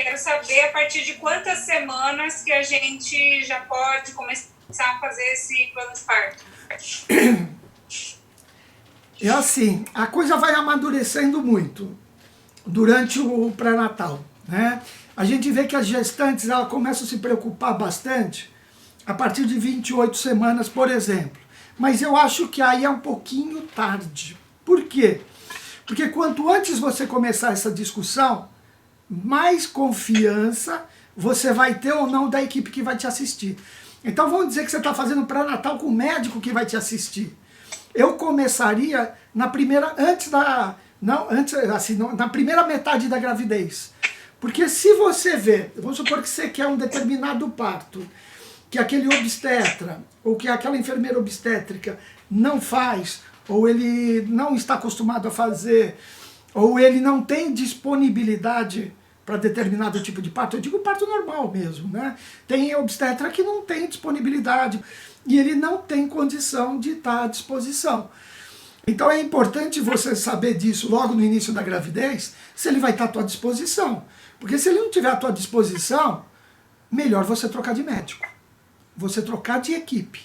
quero saber a partir de quantas semanas que a gente já pode começar a fazer esse plano de parto. É assim, a coisa vai amadurecendo muito durante o pré-natal, né? A gente vê que as gestantes elas começam a se preocupar bastante a partir de 28 semanas, por exemplo. Mas eu acho que aí é um pouquinho tarde. Por quê? Porque quanto antes você começar essa discussão, mais confiança você vai ter ou não da equipe que vai te assistir. Então vamos dizer que você está fazendo pré-natal com o médico que vai te assistir. Eu começaria na primeira, na primeira metade da gravidez. Porque se você vê, vamos supor que você quer um determinado parto, que aquele obstetra, ou que aquela enfermeira obstétrica não faz, ou ele não está acostumado a fazer, ou ele não tem disponibilidade para determinado tipo de parto, eu digo parto normal mesmo, né? Tem obstetra que não tem disponibilidade, e ele não tem condição de estar à disposição. Então é importante você saber disso logo no início da gravidez, se ele vai estar à tua disposição. Porque se ele não tiver à tua disposição, melhor você trocar de médico. Você trocar de equipe.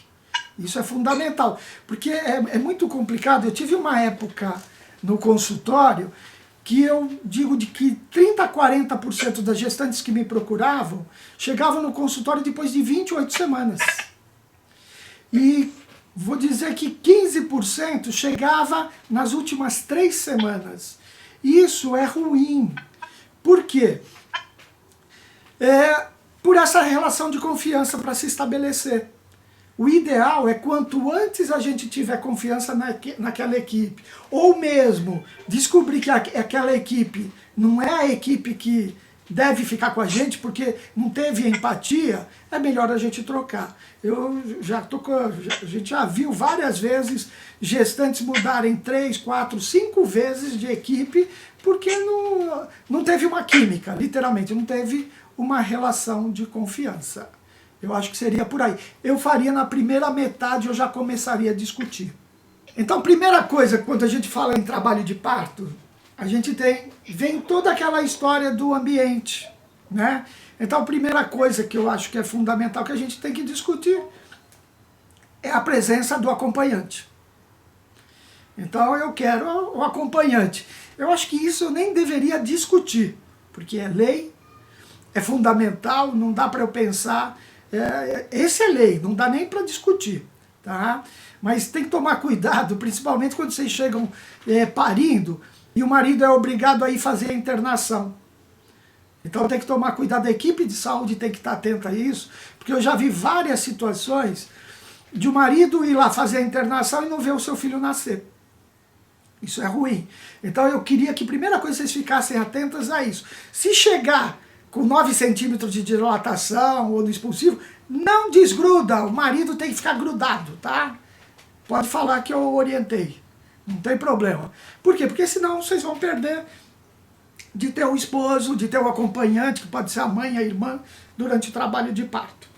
Isso é fundamental. Porque é muito complicado. Eu tive uma época no consultório que eu digo de que 30% a 40% das gestantes que me procuravam chegavam no consultório depois de 28 semanas. E vou dizer que 15% chegava nas últimas 3 semanas. Isso é ruim. Por quê? Por essa relação de confiança para se estabelecer. O ideal é quanto antes a gente tiver confiança naquela equipe, ou mesmo descobrir que aquela equipe não é a equipe que deve ficar com a gente porque não teve empatia, é melhor a gente trocar. A gente já viu várias vezes gestantes mudarem 3, 4, 5 vezes de equipe porque não teve uma química, literalmente, não teve uma relação de confiança. Eu acho que seria por aí. Eu faria na primeira metade, eu já começaria a discutir. Então, primeira coisa, quando a gente fala em trabalho de parto, a gente vem toda aquela história do ambiente, né? Então, a primeira coisa que eu acho que é fundamental que a gente tem que discutir é a presença do acompanhante. Então, eu quero o acompanhante. Eu acho que isso eu nem deveria discutir, porque é lei, é fundamental, não dá para eu pensar. Esse é lei, não dá nem para discutir, tá? Mas tem que tomar cuidado, principalmente quando vocês chegam parindo e o marido é obrigado a ir fazer a internação. Então tem que tomar cuidado, a equipe de saúde tem que estar atenta a isso, porque eu já vi várias situações de o marido ir lá fazer a internação e não ver o seu filho nascer. Isso é ruim. Então eu queria que, primeira coisa, vocês ficassem atentas a isso. Se chegar com 9 centímetros de dilatação ou no expulsivo, não desgruda, o marido tem que ficar grudado, tá? Pode falar que eu orientei, não tem problema. Por quê? Porque senão vocês vão perder de ter um esposo, de ter um acompanhante, que pode ser a mãe, a irmã, durante o trabalho de parto.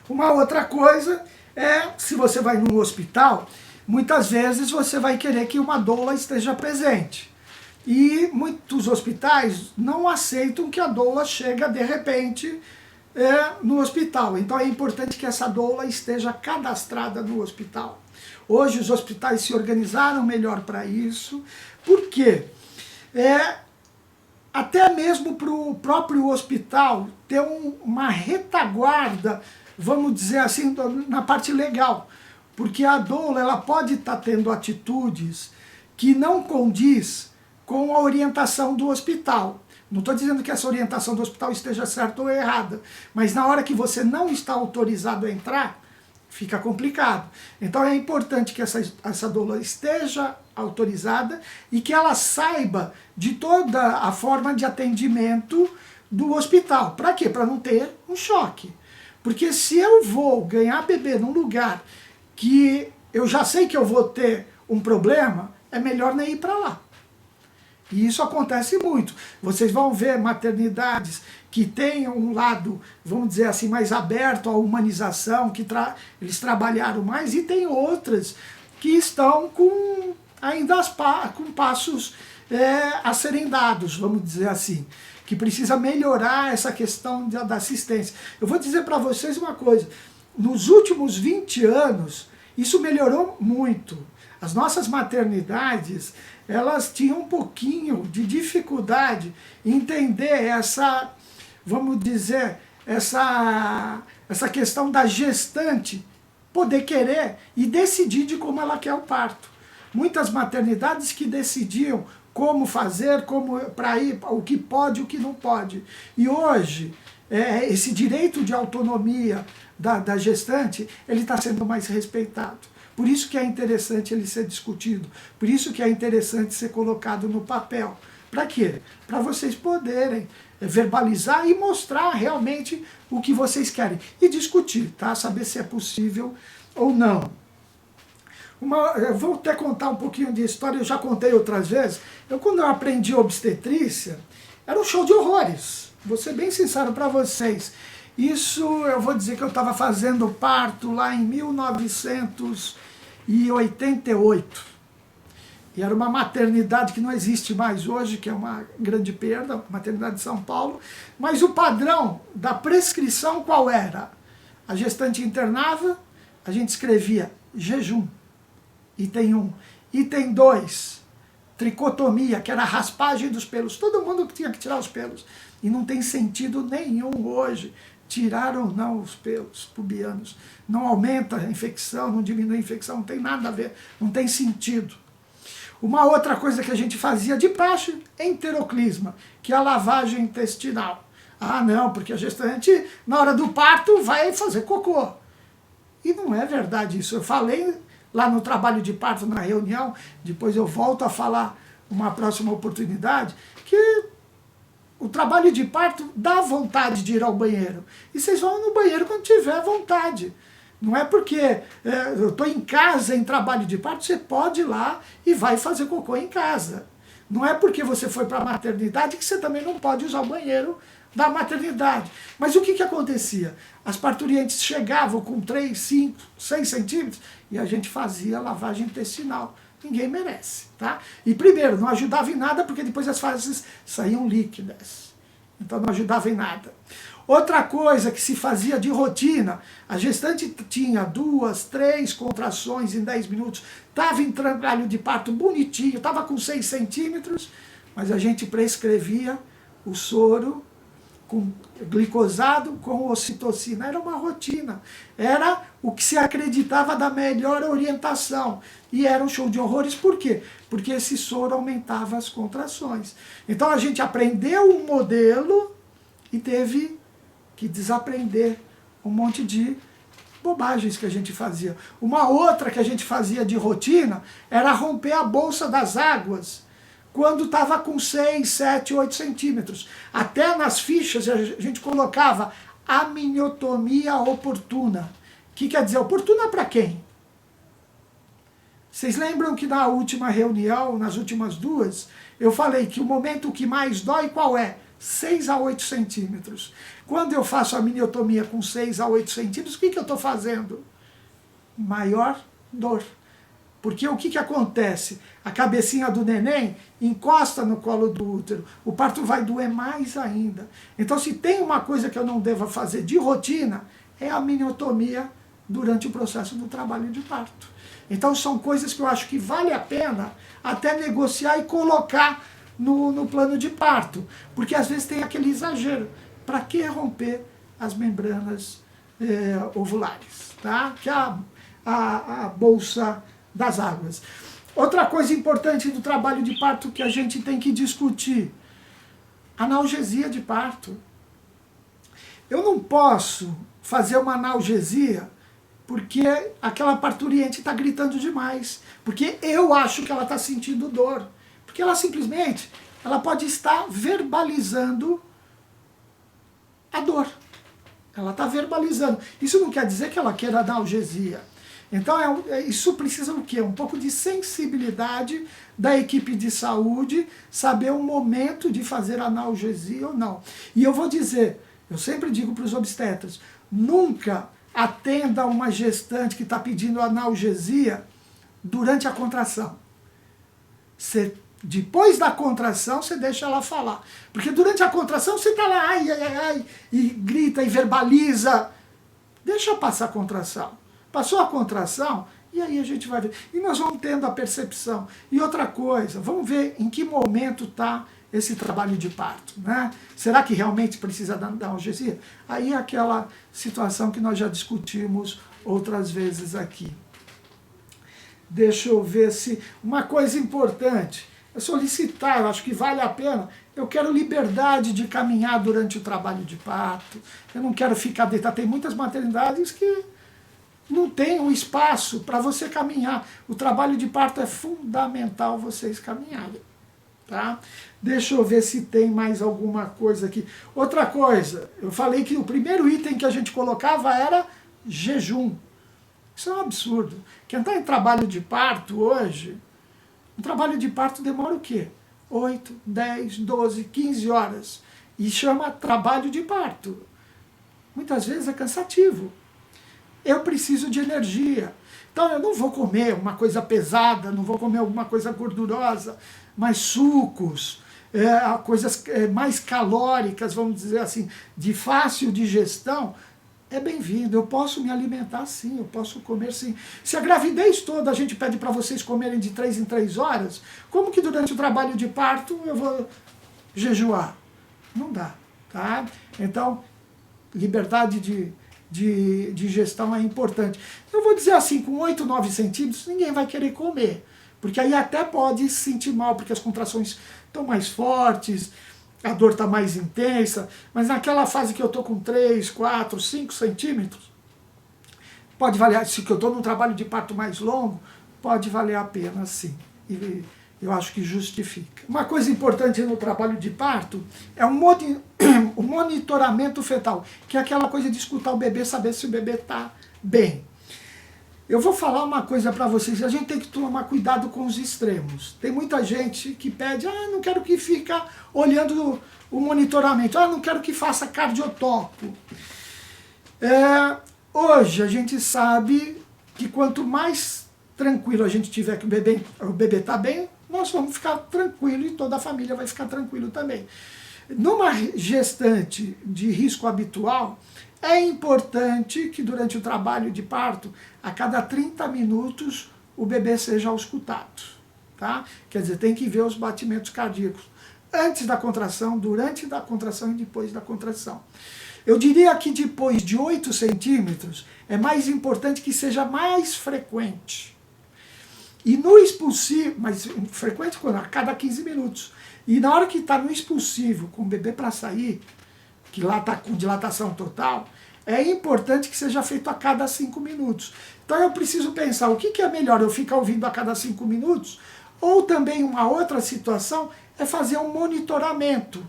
Uma outra coisa é, se você vai num hospital, muitas vezes você vai querer que uma doula esteja presente. E muitos hospitais não aceitam que a doula chega de repente no hospital. Então é importante que essa doula esteja cadastrada no hospital. Hoje os hospitais se organizaram melhor para isso. Por quê? Até mesmo para o próprio hospital ter uma retaguarda, vamos dizer assim, na parte legal. Porque a doula ela pode estar tendo atitudes que não condiz com a orientação do hospital. Não estou dizendo que essa orientação do hospital esteja certa ou errada, mas na hora que você não está autorizado a entrar, fica complicado. Então é importante que essa doula esteja autorizada e que ela saiba de toda a forma de atendimento do hospital. Para quê? Para não ter um choque. Porque se eu vou ganhar bebê num lugar que eu já sei que eu vou ter um problema, é melhor nem ir para lá. E isso acontece muito. Vocês vão ver maternidades que têm um lado, vamos dizer assim, mais aberto à humanização, que eles trabalharam mais, e tem outras que estão ainda com passos a serem dados, vamos dizer assim. que precisa melhorar essa questão da assistência. Eu vou dizer para vocês uma coisa, nos últimos 20 anos, isso melhorou muito. As nossas maternidades, elas tinham um pouquinho de dificuldade em entender essa, vamos dizer, essa questão da gestante poder querer e decidir de como ela quer o parto. Muitas maternidades que decidiam como fazer, como para ir, o que pode, o que não pode. E hoje, esse direito de autonomia da gestante, ele está sendo mais respeitado. Por isso que é interessante ele ser discutido, por isso que é interessante ser colocado no papel. Para quê? Para vocês poderem verbalizar e mostrar realmente o que vocês querem. E discutir, tá? Saber se é possível ou não. Eu vou até contar um pouquinho de história, eu já contei outras vezes. Quando eu aprendi obstetrícia, era um show de horrores. Vou ser bem sincero para vocês. Isso, eu vou dizer que eu estava fazendo parto lá em 1988. E era uma maternidade que não existe mais hoje, que é uma grande perda, a maternidade de São Paulo. Mas o padrão da prescrição qual era? A gestante internava, a gente escrevia jejum, item 1. Item 2, tricotomia, que era a raspagem dos pelos. Todo mundo tinha que tirar os pelos. E não tem sentido nenhum hoje tirar ou não os pelos pubianos. Não aumenta a infecção, não diminui a infecção, não tem nada a ver, não tem sentido. Uma outra coisa que a gente fazia de praxe, enteroclisma, que é a lavagem intestinal. Ah, não, porque a gestante, na hora do parto, vai fazer cocô. E não é verdade isso. Eu falei lá no trabalho de parto, na reunião, depois eu volto a falar uma próxima oportunidade, que o trabalho de parto dá vontade de ir ao banheiro. E vocês vão no banheiro quando tiver vontade. Não é porque eu estou em casa em trabalho de parto, você pode ir lá e vai fazer cocô em casa. Não é porque você foi para a maternidade que você também não pode usar o banheiro da maternidade. Mas o que acontecia? As parturientes chegavam com 3, 5, 6 centímetros e a gente fazia lavagem intestinal. Ninguém merece, tá? E primeiro, não ajudava em nada porque depois as fases saíam líquidas. Então não ajudava em nada. Outra coisa que se fazia de rotina, a gestante tinha 2, 3 contrações em 10 minutos, estava em trabalho de parto bonitinho, estava com 6 centímetros, mas a gente prescrevia o soro com glicosado com ocitocina. Era uma rotina, era o que se acreditava da melhor orientação. E era um show de horrores, por quê? Porque esse soro aumentava as contrações. Então a gente aprendeu um modelo e teve que desaprender um monte de bobagens que a gente fazia. Uma outra que a gente fazia de rotina era romper a bolsa das águas quando estava com 6, 7, 8 centímetros. Até nas fichas a gente colocava amniotomia oportuna. O que quer dizer oportuna para quem? Vocês lembram que na última reunião, nas últimas duas, eu falei que o momento que mais dói qual é? 6 a 8 centímetros. Quando eu faço a miotomia com 6 a 8 centímetros, o que eu estou fazendo? Maior dor. Porque o que acontece? A cabecinha do neném encosta no colo do útero. O parto vai doer mais ainda. Então, se tem uma coisa que eu não devo fazer de rotina, é a miotomia durante o processo do trabalho de parto. Então, são coisas que eu acho que vale a pena até negociar e colocar no plano de parto. Porque às vezes tem aquele exagero. Para que romper as membranas ovulares? Tá? Que é a bolsa das águas. Outra coisa importante do trabalho de parto que a gente tem que discutir, analgesia de parto. Eu não posso fazer uma analgesia porque aquela parturiente está gritando demais, porque eu acho que ela está sentindo dor, porque ela simplesmente pode estar verbalizando a dor. Ela está verbalizando. Isso não quer dizer que ela queira analgesia. Então, isso precisa o quê? Um pouco de sensibilidade da equipe de saúde, saber o momento de fazer analgesia ou não. E eu vou dizer, eu sempre digo para os obstetras, nunca atenda uma gestante que está pedindo analgesia durante a contração. Você Depois da contração, você deixa ela falar. Porque durante a contração, você está lá, ai, ai, ai, ai, e grita e verbaliza. Deixa passar a contração. Passou a contração, e aí a gente vai ver. E nós vamos tendo a percepção. E outra coisa, vamos ver em que momento está esse trabalho de parto, né? Será que realmente precisa da analgesia? Aí é aquela situação que nós já discutimos outras vezes aqui. Deixa eu ver se... Uma coisa importante é solicitar, eu acho que vale a pena. Eu quero liberdade de caminhar durante o trabalho de parto. Eu não quero ficar deitado. Tem muitas maternidades que não tem um espaço para você caminhar. O trabalho de parto é fundamental vocês caminharem. Tá? Deixa eu ver se tem mais alguma coisa aqui. Outra coisa, eu falei que o primeiro item que a gente colocava era jejum. Isso é um absurdo. Quem está em trabalho de parto hoje, um trabalho de parto demora o quê? 8, 10, 12, 15 horas. E chama trabalho de parto. Muitas vezes é cansativo. Eu preciso de energia. Então eu não vou comer uma coisa pesada, não vou comer alguma coisa gordurosa, mas sucos, coisas mais calóricas, vamos dizer assim, de fácil digestão, é bem-vindo. Eu posso me alimentar sim, eu posso comer sim. Se a gravidez toda a gente pede para vocês comerem de 3 em 3 horas, como que durante o trabalho de parto eu vou jejuar? Não dá, tá? Então, liberdade de digestão é importante. Eu vou dizer assim, com 8, 9 centímetros, ninguém vai querer comer. Porque aí até pode se sentir mal, porque as contrações estão mais fortes, a dor está mais intensa, mas naquela fase que eu estou com 3, 4, 5 centímetros, pode valer, se eu estou num trabalho de parto mais longo, pode valer a pena sim. E eu acho que justifica. Uma coisa importante no trabalho de parto é o monitoramento fetal, que é aquela coisa de escutar o bebê, saber se o bebê está bem. Eu vou falar uma coisa para vocês, a gente tem que tomar cuidado com os extremos. Tem muita gente que pede, não quero que fique olhando o monitoramento, não quero que faça cardiotoco. Hoje a gente sabe que quanto mais tranquilo a gente tiver que o bebê está bem, nós vamos ficar tranquilo e toda a família vai ficar tranquilo também. Numa gestante de risco habitual, é importante que durante o trabalho de parto, a cada 30 minutos, o bebê seja auscultado. Tá? Quer dizer, tem que ver os batimentos cardíacos antes da contração, durante a contração e depois da contração. Eu diria que depois de 8 centímetros, é mais importante que seja mais frequente. E no expulsivo, mas frequente a cada 15 minutos. E na hora que está no expulsivo, com o bebê para sair, que lá está com dilatação total, é importante que seja feito a cada 5 minutos. Então eu preciso pensar, o que é melhor, eu ficar ouvindo a cada 5 minutos? Ou também uma outra situação é fazer um monitoramento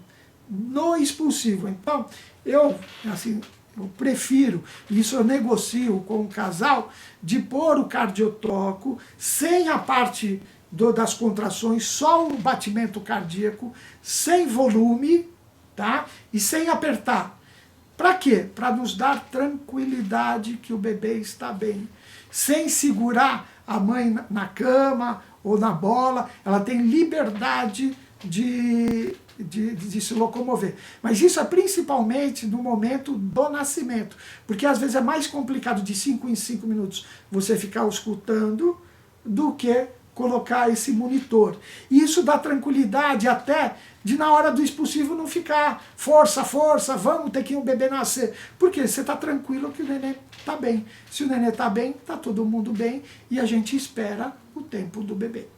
no expulsivo. Então eu prefiro, isso eu negocio com o casal, de pôr o cardiotoco sem a parte das contrações, só o batimento cardíaco, sem volume, tá? E sem apertar. Para quê? Para nos dar tranquilidade que o bebê está bem. Sem segurar a mãe na cama ou na bola, ela tem liberdade de se locomover. Mas isso é principalmente no momento do nascimento, porque às vezes é mais complicado de 5 em 5 minutos você ficar escutando do que colocar esse monitor. E isso dá tranquilidade até de na hora do expulsivo não ficar força, força, vamos ter que o bebê nascer. Porque você está tranquilo que o neném está bem. Se o neném está bem, está todo mundo bem e a gente espera o tempo do bebê.